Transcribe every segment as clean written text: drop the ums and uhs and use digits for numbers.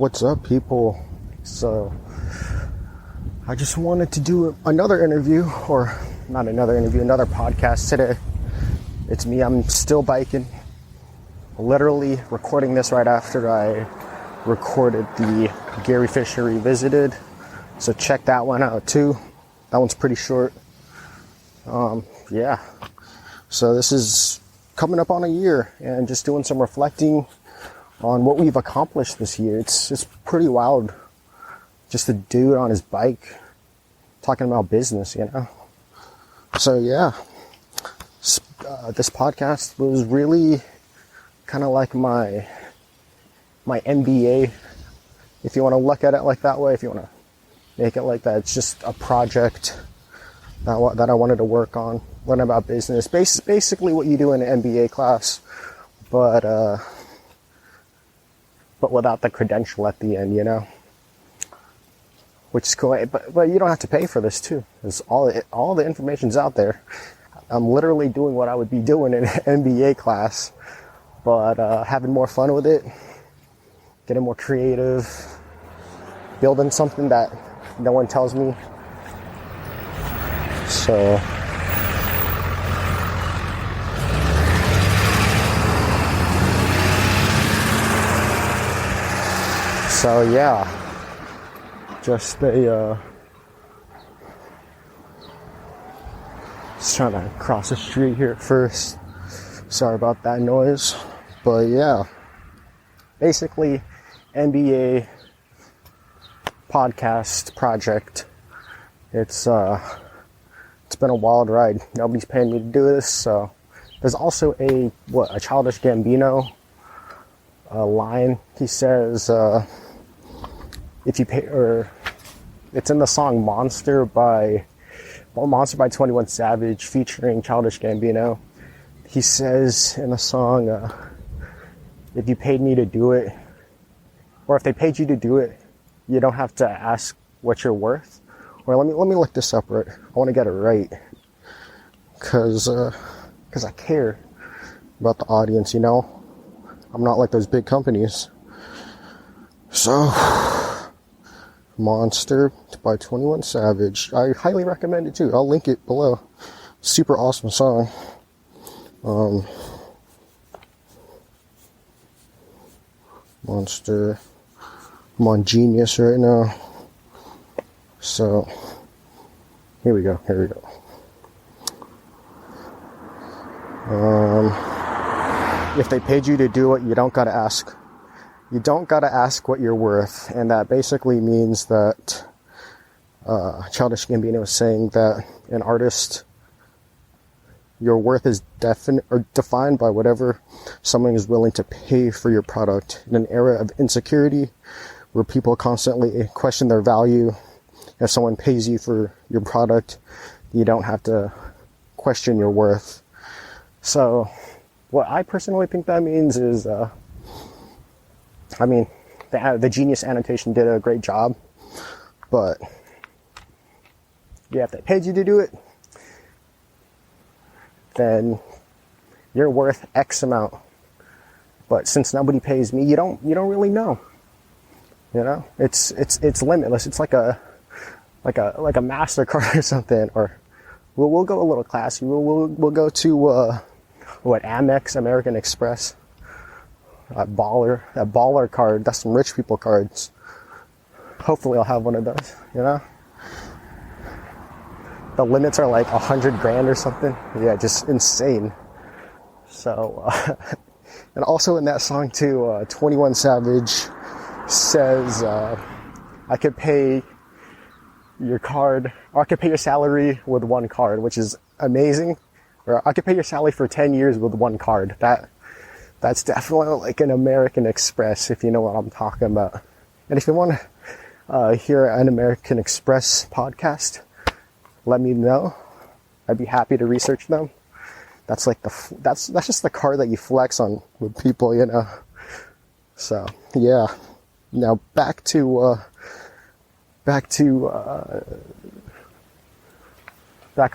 What's up, people? So I just wanted to do another interview, or not another interview, another podcast today. It's me. I'm still biking, literally recording this right after I recorded the Gary Fisher Revisited, so check that one out too. That one's pretty short. Yeah, so this is coming up on a year and just doing some reflecting on what we've accomplished this year. It's pretty wild, just a dude on his bike talking about business, you know. So yeah, this podcast was really kind of like my MBA, if you want to look at it like that way, if you want to make it like that. It's just a project that I wanted to work on, learn about business, basically what you do in an MBA class, but without the credential at the end, you know, which is cool. But you don't have to pay for this too, because all the information's out there. I'm literally doing what I would be doing in an MBA class, but having more fun with it, getting more creative, building something that no one tells me. So yeah, just just trying to cross the street here at first. Sorry about that noise, but yeah, basically NBA podcast project. It's been a wild ride. Nobody's paying me to do this, so there's also a Childish Gambino line. He says, if you pay, or it's in the song Monster by 21 Savage featuring Childish Gambino. He says in the song, if you paid me to do it, or if they paid you to do it, you don't have to ask what you're worth. Or let me look this up right. I want to get it right, cause I care about the audience, you know. I'm not like those big companies. So, Monster by 21 Savage. I highly recommend it too. I'll link it below. Super awesome song. Monster. I'm on Genius right now. So, here we go. If they paid you to do it, you don't gotta ask. You don't gotta ask what you're worth, and that basically means that Childish Gambino is saying that an artist, your worth is defined by whatever someone is willing to pay for your product. In an era of insecurity, where people constantly question their value, if someone pays you for your product, you don't have to question your worth. So, what I personally think that means is, the Genius annotation did a great job, but yeah, if they paid you to do it, then you're worth X amount. But since nobody pays me, you don't really know. You know, it's limitless. It's like a MasterCard or something. Or we'll go a little classy. We'll go to Amex, American Express, that baller card. That's some rich people cards. Hopefully I'll have one of those, you know. The limits are like $100,000 or something. Yeah, just insane. So, and also in that song too, 21 Savage says, I could pay your card, or I could pay your salary with one card, which is amazing. Or I could pay your salary for 10 years with one card. That's definitely like an American Express, if you know what I'm talking about. And if you want to hear an American Express podcast, let me know. I'd be happy to research them. That's like that's just the card that you flex on with people, you know. So yeah. Now back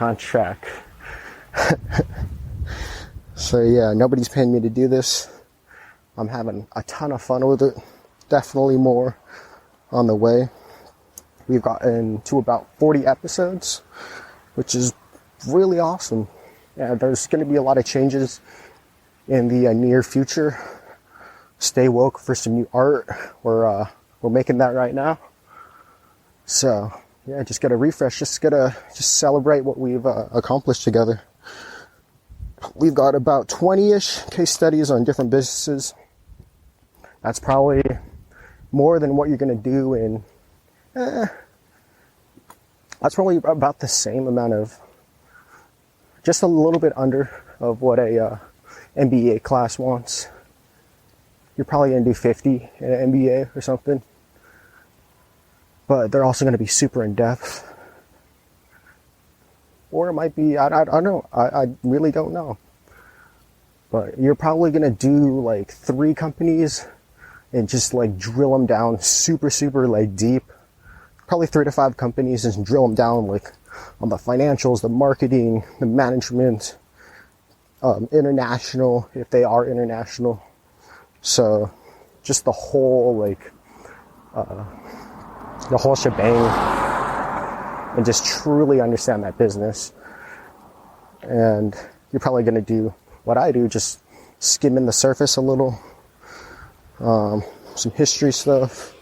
on track. So yeah, nobody's paying me to do this. I'm having a ton of fun with it. definitely more on the way. We've gotten to about 40 episodes, which is really awesome. Yeah, there's going to be a lot of changes in the near future. Stay woke for some new art. We're making that right now. So yeah, just gotta refresh. Just celebrate what we've accomplished together. We've got about 20-ish case studies on different businesses. That's probably more than what you're gonna do in. That's probably about the same amount of, just a little bit under of what a MBA class wants. You're probably going to do 50 in an MBA or something. But they're also going to be super in depth. Or it might be, I don't know. I really don't know. But you're probably going to do like 3 companies and just like drill them down super, super like deep. Probably 3 to 5 companies and drill them down like on the financials, the marketing, the management, international, if they are international. So just the whole like the whole shebang, and just truly understand that business. And you're probably going to do what I do, just skimming the surface a little, some history stuff.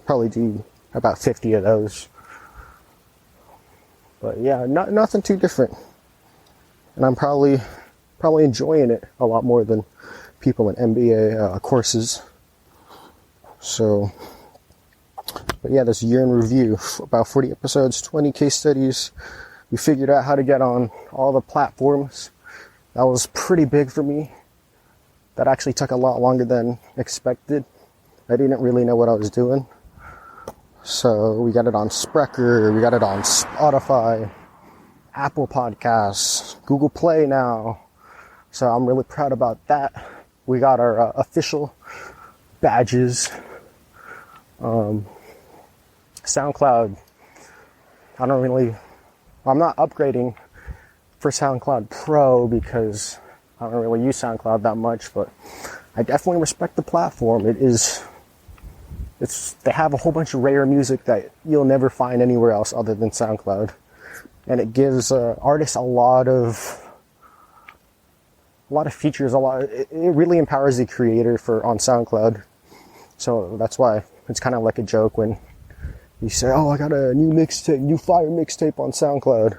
Probably do about 50 of those. But yeah, nothing too different. And I'm probably enjoying it a lot more than people in MBA courses. So, but yeah, this year in review, about 40 episodes, 20 case studies. We figured out how to get on all the platforms. That was pretty big for me. That actually took a lot longer than expected. I didn't really know what I was doing. So we got it on Spreaker, we got it on Spotify, Apple Podcasts, Google Play now. So I'm really proud about that. We got our official badges. SoundCloud, I'm not upgrading for SoundCloud Pro because I don't really use SoundCloud that much, but I definitely respect the platform. They have a whole bunch of rare music that you'll never find anywhere else other than SoundCloud. And it gives artists a lot of features, it really empowers the creator on SoundCloud. So that's why it's kind of like a joke when you say, oh, I got a new fire mixtape on SoundCloud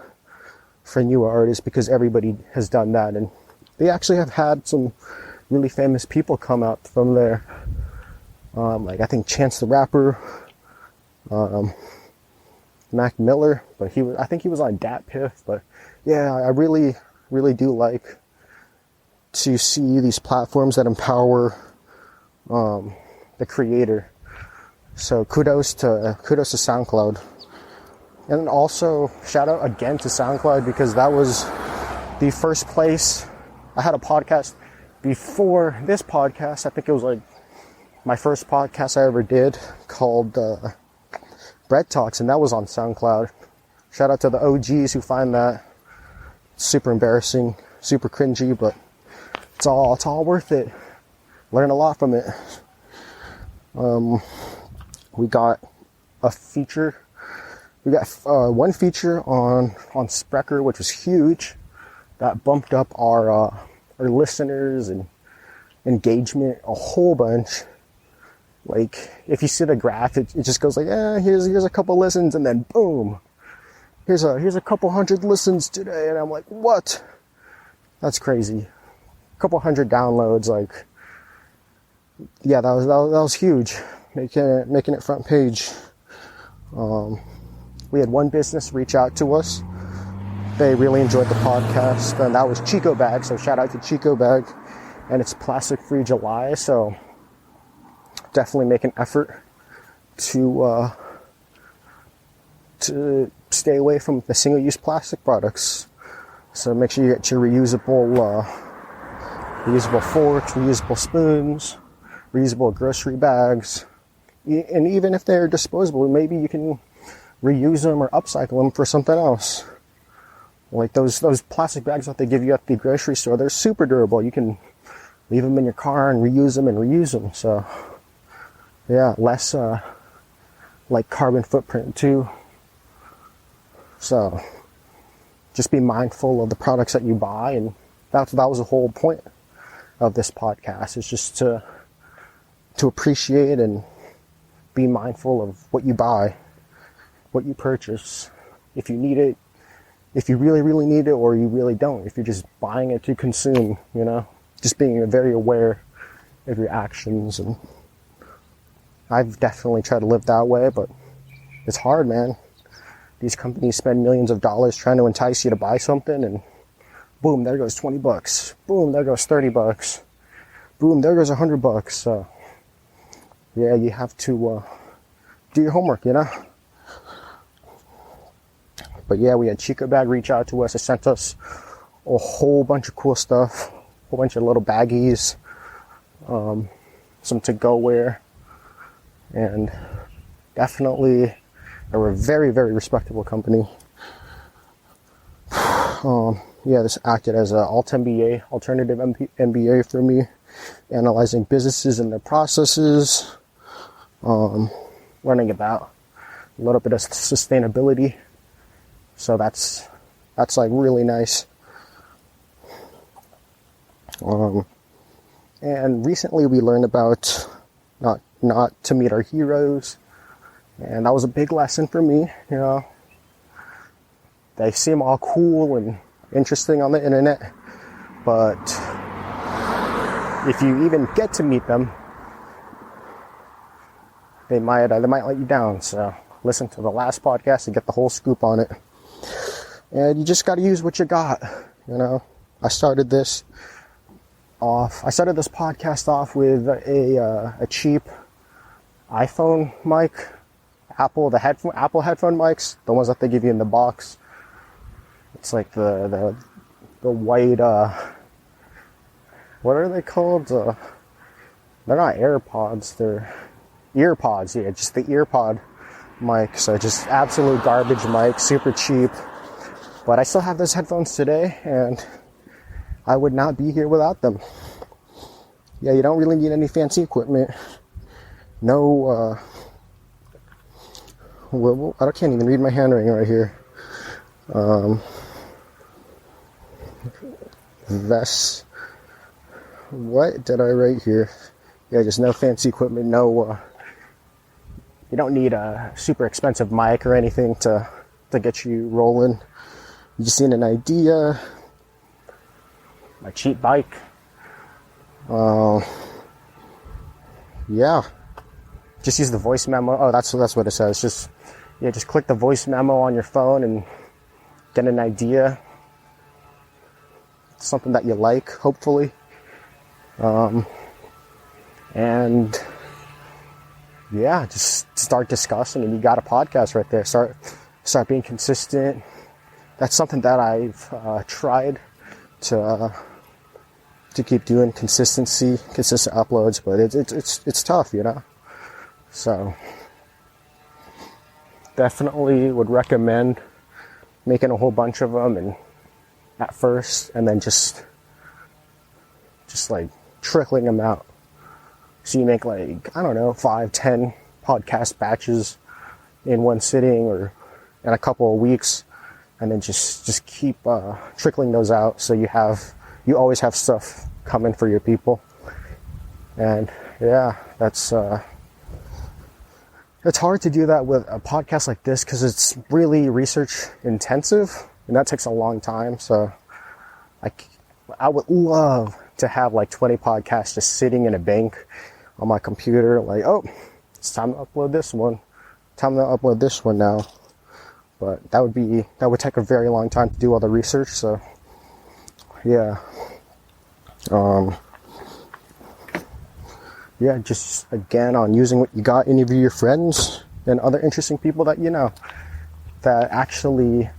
for newer artists, because everybody has done that. And they actually have had some really famous people come out from there. Like I think Chance the Rapper, Mac Miller, but I think he was on Dat Piff. But yeah, I really, really do like to see these platforms that empower the creator. So kudos to SoundCloud. And also shout out again to SoundCloud, because that was the first place. I had a podcast before this podcast. I think it was like my first podcast I ever did, called Bread Talks, and that was on SoundCloud. Shout out to the OGs who find that super embarrassing, super cringy, but it's all worth it. Learn a lot from it. We got a feature. We got one feature on Spreaker, which was huge. That bumped up our listeners and engagement a whole bunch. Like, if you see the graph, it just goes like, here's a couple listens, and then boom, here's a couple hundred listens today, and I'm like, what? That's crazy. A couple hundred downloads, like, yeah, that was huge, making it front page. We had one business reach out to us. They really enjoyed the podcast, and that was Chicobag. So shout out to Chicobag, and it's Plastic Free July. So definitely make an effort to stay away from the single-use plastic products. So make sure you get your reusable forks, reusable spoons, reusable grocery bags, and even if they're disposable, maybe you can reuse them or upcycle them for something else. Like those plastic bags that they give you at the grocery store, they're super durable. You can leave them in your car and reuse them. So less like carbon footprint too. So just be mindful of the products that you buy, and that was the whole point of this podcast, is just to appreciate and be mindful of what you buy, what you purchase, if you need it, if you really, really need it, or you really don't, if you're just buying it to consume, just being very aware of your actions. And I've definitely tried to live that way, but it's hard, man. These companies spend millions of dollars trying to entice you to buy something, and boom, there goes $20. Boom, there goes $30. Boom, there goes $100. So yeah, you have to do your homework, But yeah, we had Chicobag reach out to us. They sent us a whole bunch of cool stuff, a whole bunch of little baggies, some to-go wear, and definitely they were a very, very respectable company. This acted as an alt-MBA, alternative MBA for me, analyzing businesses and their processes, learning about a little bit of sustainability. So that's like really nice. And recently we learned about not to meet our heroes, and that was a big lesson for me. They seem all cool and interesting on the internet, but if you even get to meet them, they might let you down. So listen to the last podcast to get the whole scoop on it. And you just got to use what you got. I started this podcast off with a cheap iPhone mic, Apple headphone mics, the ones that they give you in the box. It's like the white, what are they called? They're not AirPods, they're EarPods. Yeah, just the EarPod mic. So just absolute garbage mic, super cheap. But I still have those headphones today, and I would not be here without them. Yeah, you don't really need any fancy equipment. No, I can't even read my handwriting right here. What did I write here? Yeah, just no fancy equipment. No, you don't need a super expensive mic or anything to get you rolling. You just need an idea. My cheap bike. Yeah. Just use the voice memo. Oh, that's what it says. Just click the voice memo on your phone and get an idea. Something that you like, hopefully. And yeah, just start discussing, and you got a podcast right there. Start being consistent. That's something that I've tried to keep doing, consistent uploads, but it's tough, So definitely would recommend making a whole bunch of them, and at first, and then just like trickling them out. So you make 5-10 podcast batches in one sitting or in a couple of weeks, and then just keep trickling those out, so you always have stuff coming for your people. And yeah, that's it's hard to do that with a podcast like this because it's really research intensive, and that takes a long time. So I would love to have 20 podcasts just sitting in a bank on my computer, it's time to upload this one. Time to upload this one now. But that would take a very long time to do all the research. So yeah. Just again on using what you got, interview your friends and other interesting people that that actually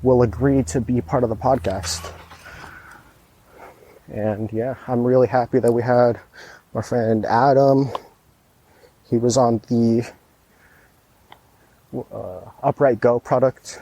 will agree to be part of the podcast. And yeah, I'm really happy that we had my friend Adam. He was on the Upright Go product